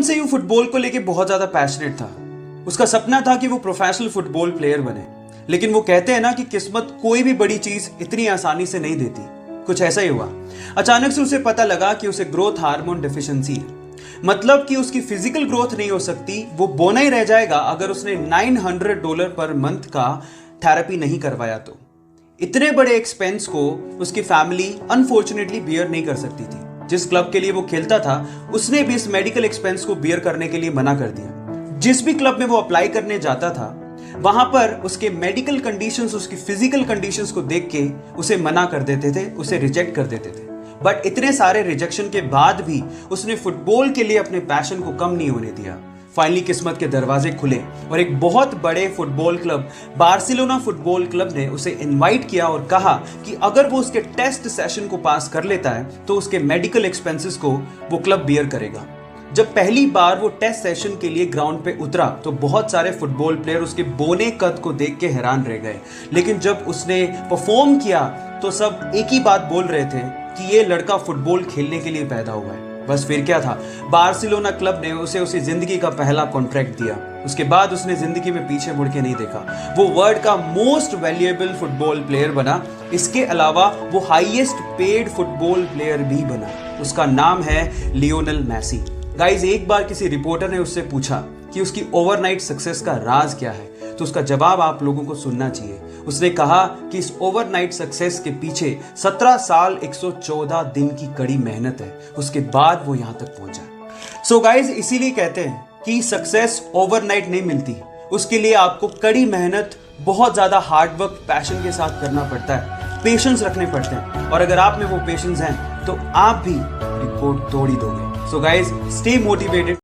बचपन से ही फुटबॉल को लेके बहुत ज्यादा पैशनेट था। उसका सपना था कि वो प्रोफेशनल फुटबॉल प्लेयर बने। लेकिन वो कहते हैं ना कि किस्मत कोई भी बड़ी चीज इतनी आसानी से नहीं देती। कुछ ऐसा ही हुआ। अचानक से उसे पता लगा कि उसे ग्रोथ हार्मोन डिफिशिएंसी है। मतलब कि उसकी फिजिकल ग्रोथ नहीं हो सकती, वो बोना ही रह जाएगा अगर उसने $900 पर मंथ का थेरेपी नहीं करवाया तो। इतने बड़े एक्सपेंस को उसकी फैमिली अनफॉर्चुनेटली बियर नहीं कर सकती थी। जिस क्लब के लिए वो खेलता था उसने भी इस मेडिकल एक्सपेंस को बियर करने के लिए मना कर दिया। जिस भी क्लब में वो अप्लाई करने जाता था वहां पर उसके मेडिकल कंडीशंस, उसकी फिजिकल कंडीशंस को देख के उसे मना कर देते थे, उसे रिजेक्ट कर देते थे। बट इतने सारे रिजेक्शन के बाद भी उसने फुटबॉल के लिए अपने पैशन को कम नहीं होने दिया। फाइनली किस्मत के दरवाजे खुले और एक बहुत बड़े football club Barcelona football club ने उसे इनवाइट किया और कहा कि अगर वो उसके टेस्ट सेशन को पास कर लेता है तो उसके मेडिकल एक्सपेंसेस को वो क्लब बियर करेगा। जब पहली बार वो टेस्ट सेशन के लिए ग्राउंड पे उतरा तो बहुत सारे फुटबॉल प्लेयर उसके बोने कद को देख के हैरान रह गए। लेकिन जब उसने परफॉर्म किया तो सब एक ही बात बोल रहे थे कि ये लड़का फुटबॉल खेलने के लिए पैदा हुआ है। बस फिर क्या था, बार्सिलोना क्लब ने उसे जिंदगी का पहला कॉन्ट्रैक्ट दिया। उसके बाद उसने जिंदगी में पीछे मुड़ के नहीं देखा। वो वर्ल्ड का मोस्ट वैल्यूएबल फुटबॉल प्लेयर बना। इसके अलावा वो हाईएस्ट पेड फुटबॉल प्लेयर भी बना। उसका नाम है लियोनेल मेसी। गाइस, एक बार किसी रिपोर्टर ने उससे पूछा कि उसकी ओवरनाइट सक्सेस का राज क्या है, तो उसका जवाब आप लोगों को सुनना चाहिए। उसने कहा कि इस ओवरनाइट सक्सेस के पीछे 17 साल 114 दिन की कड़ी मेहनत है। उसके बाद वो यहां तक पहुंचा। सो गाइस, इसीलिए कहते हैं कि सक्सेस ओवरनाइट नहीं मिलती। उसके लिए आपको कड़ी मेहनत, बहुत ज्यादा हार्ड वर्क, पैशन के साथ करना पड़ता है, पेशेंस रखने पड़ते हैं। और अगर आप में वो पेशेंस हैं तो आप भी रिकॉर्ड तोड़ ही दोगे। So guys, stay motivated.